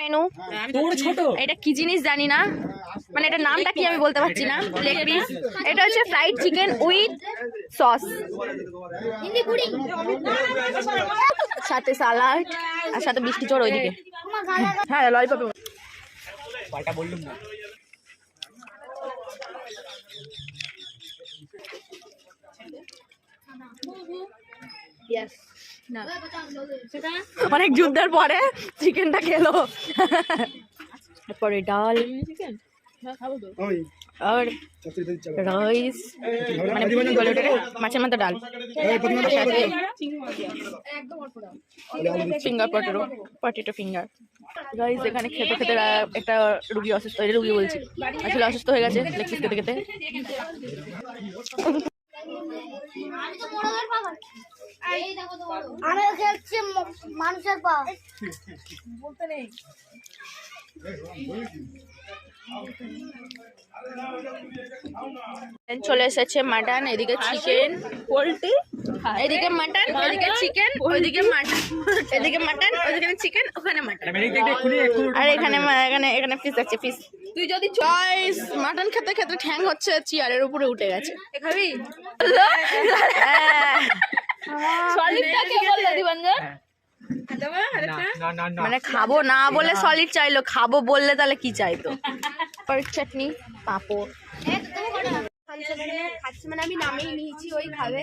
Menu এটা কি জিনিস জানি না, মানে এটা নামটা কি আমি বলতে পারছি না। লেগ পিস, এটা হচ্ছে ফ্রাইড চিকেন উইথ সস, সাথে সালাড আর সাথে মিষ্টি চোর ওইদিকে। হ্যাঁ ললিপপ বললুম না। অনেক যুদ্ধের পরে চিকেনটা খেলো। তারপরে ডাল আর রাইস, মানে মাছের মতো ডাল, ফিঙ্গার পটেটো ফিঙ্গার। গাইস এখানে খেতে খেতে একটা রুগী অসুস্থ, রুগী বলছি আসলে অসুস্থ হয়ে গেছে লেগ পিস খেতে খেতে। মানুষের পা বলতে নেই। চলে এসেছে মাটন, এদিকে চিকেন, পোল্ট্রি, এদিকে মাটন, এদিকে চিকেন, ওইদিকে মাটন, এদিকে মাটন, ওইদিকে চিকেন, ওখানে মাটন, আর এখানে এখানে এখানে ফিস আছে ফিস। তুই যদি গাইস মাটন খেতে খেতে ঠ্যাং হচ্ছে চেয়ারের উপরে উঠে গেছে। খাবি? মানে খাবো না বলে সলিড চাইলো, খাবো বললে তাহলে কি চাইতো? চাটনি, পাঁপড়। খাচ্ছি মানে আমি নামেই নিয়েছি, ওই খাবে।